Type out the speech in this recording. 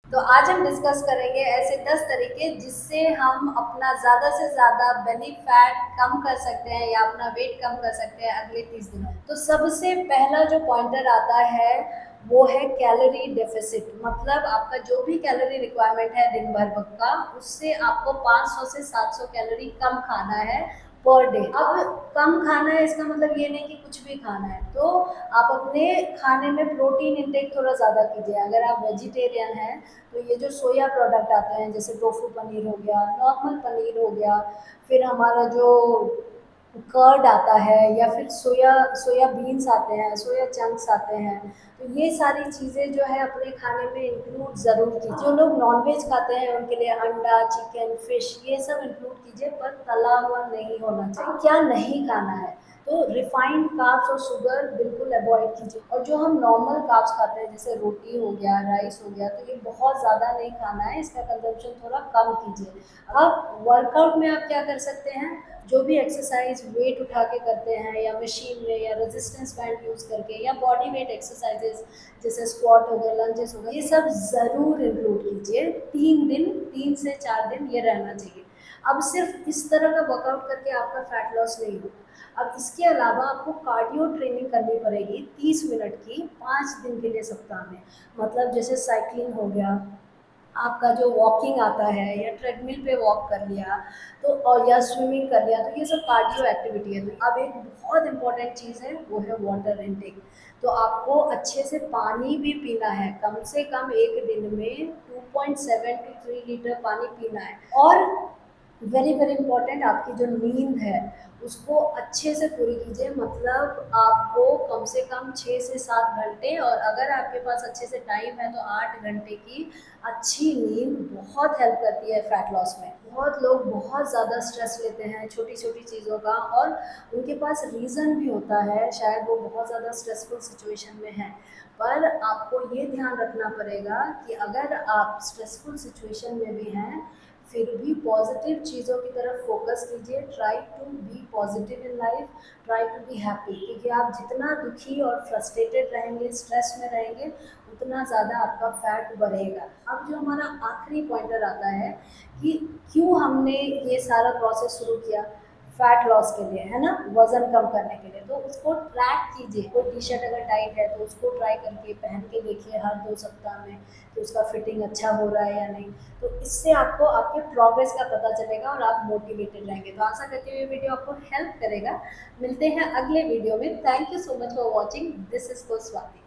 तो आज हम डिस्कस करेंगे ऐसे 10 तरीके जिससे हम अपना ज़्यादा से ज़्यादा बेली फैट कम कर सकते हैं या अपना वेट कम कर सकते हैं अगले 30 दिनों में। तो सबसे पहला जो पॉइंटर आता है वो है कैलोरी डेफिसिट। मतलब आपका जो भी कैलोरी रिक्वायरमेंट है दिन भर का, उससे आपको 500 से 700 कैलोरी कम खाना है पर डे। अब कम खाना है इसका मतलब ये नहीं कि कुछ भी खाना है। तो आप अपने खाने में प्रोटीन इंटेक थोड़ा ज़्यादा कीजिए। अगर आप वेजिटेरियन हैं तो ये जो सोया प्रोडक्ट आते हैं जैसे टोफू पनीर हो गया, नॉर्मल पनीर हो गया, फिर हमारा जो कर्ड आता है या फिर सोया बीन्स आते हैं, सोया चंक्स आते हैं, तो ये सारी चीज़ें जो है अपने खाने में इंक्लूड ज़रूर कीजिए। जो लोग नॉनवेज खाते हैं उनके लिए अंडा, चिकन, फिश ये सब इंक्लूड कीजिए, पर तला हुआ नहीं होना चाहिए। क्या नहीं खाना है, तो रिफाइंड कार्ब्स और शुगर बिल्कुल अवॉइड कीजिए। और जो हम नॉर्मल कार्ब्स खाते हैं जैसे रोटी हो गया, राइस हो गया, तो ये बहुत ज़्यादा नहीं खाना है, इसका कंजम्पशन थोड़ा कम कीजिए। अब वर्कआउट में आप क्या कर सकते हैं, जो भी एक्सरसाइज वेट उठा के करते हैं या मशीन में या रेजिस्टेंस बैंड यूज़ करके या बॉडी वेट एक्सरसाइजेस जैसे स्क्वाट हो गया, लंजेस हो गए, ये सब ज़रूर इंक्लूड कीजिए। 3 दिन, 3 से 4 दिन ये रहना चाहिए। अब सिर्फ इस तरह का वर्कआउट करके आपका फैट लॉस नहीं होगा। अब इसके अलावा आपको कार्डियो ट्रेनिंग करनी पड़ेगी 30 मिनट की 5 दिन के लिए सप्ताह में। मतलब जैसे साइकिलिंग हो गया, आपका जो वॉकिंग आता है या ट्रेडमिल पे वॉक कर लिया, तो और या स्विमिंग कर लिया, तो ये सब कार्डियो एक्टिविटी है। तो अब एक बहुत इंपॉर्टेंट चीज़ है वो है वाटर इनटेक। तो आपको अच्छे से पानी भी पीना है, कम से कम एक दिन में 2.7 to 3 लीटर पानी पीना है। और वेरी वेरी इंपॉर्टेंट, आपकी जो नींद है उसको अच्छे से पूरी कीजिए। मतलब आपको कम से कम 6 से 7 घंटे, और अगर आपके पास अच्छे से टाइम है तो 8 घंटे की अच्छी नींद बहुत हेल्प करती है फैट लॉस में। बहुत लोग बहुत ज़्यादा स्ट्रेस लेते हैं छोटी छोटी चीज़ों का, और उनके पास रीज़न भी होता है, शायद वो बहुत ज़्यादा स्ट्रेसफुल सिचुएशन में है। पर आपको ये ध्यान रखना पड़ेगा कि अगर आप स्ट्रेसफुल सिचुएशन में भी हैं, फिर भी पॉजिटिव चीज़ों की तरफ फोकस कीजिए। Try to be positive in life, try to be happy, क्योंकि आप जितना दुखी और फ्रस्ट्रेटेड रहेंगे, स्ट्रेस में रहेंगे, उतना ज़्यादा आपका फैट बढ़ेगा। अब जो हमारा आखिरी पॉइंटर आता है कि क्यों हमने ये सारा प्रोसेस शुरू किया, फैट लॉस के लिए, है ना, वजन कम करने के लिए। तो उसको ट्रैक कीजिए। कोई टी शर्ट अगर टाइट है तो उसको ट्राई करके पहन के देखिए हर 2 सप्ताह में कि उसका फिटिंग अच्छा हो रहा है या नहीं। तो इससे आपको आपके प्रोग्रेस का पता चलेगा और आप मोटिवेटेड रहेंगे। तो आशा करती हूँ ये वीडियो आपको हेल्प करेगा। मिलते हैं अगले वीडियो में। Thank you so much for watching. This is को स्वाति।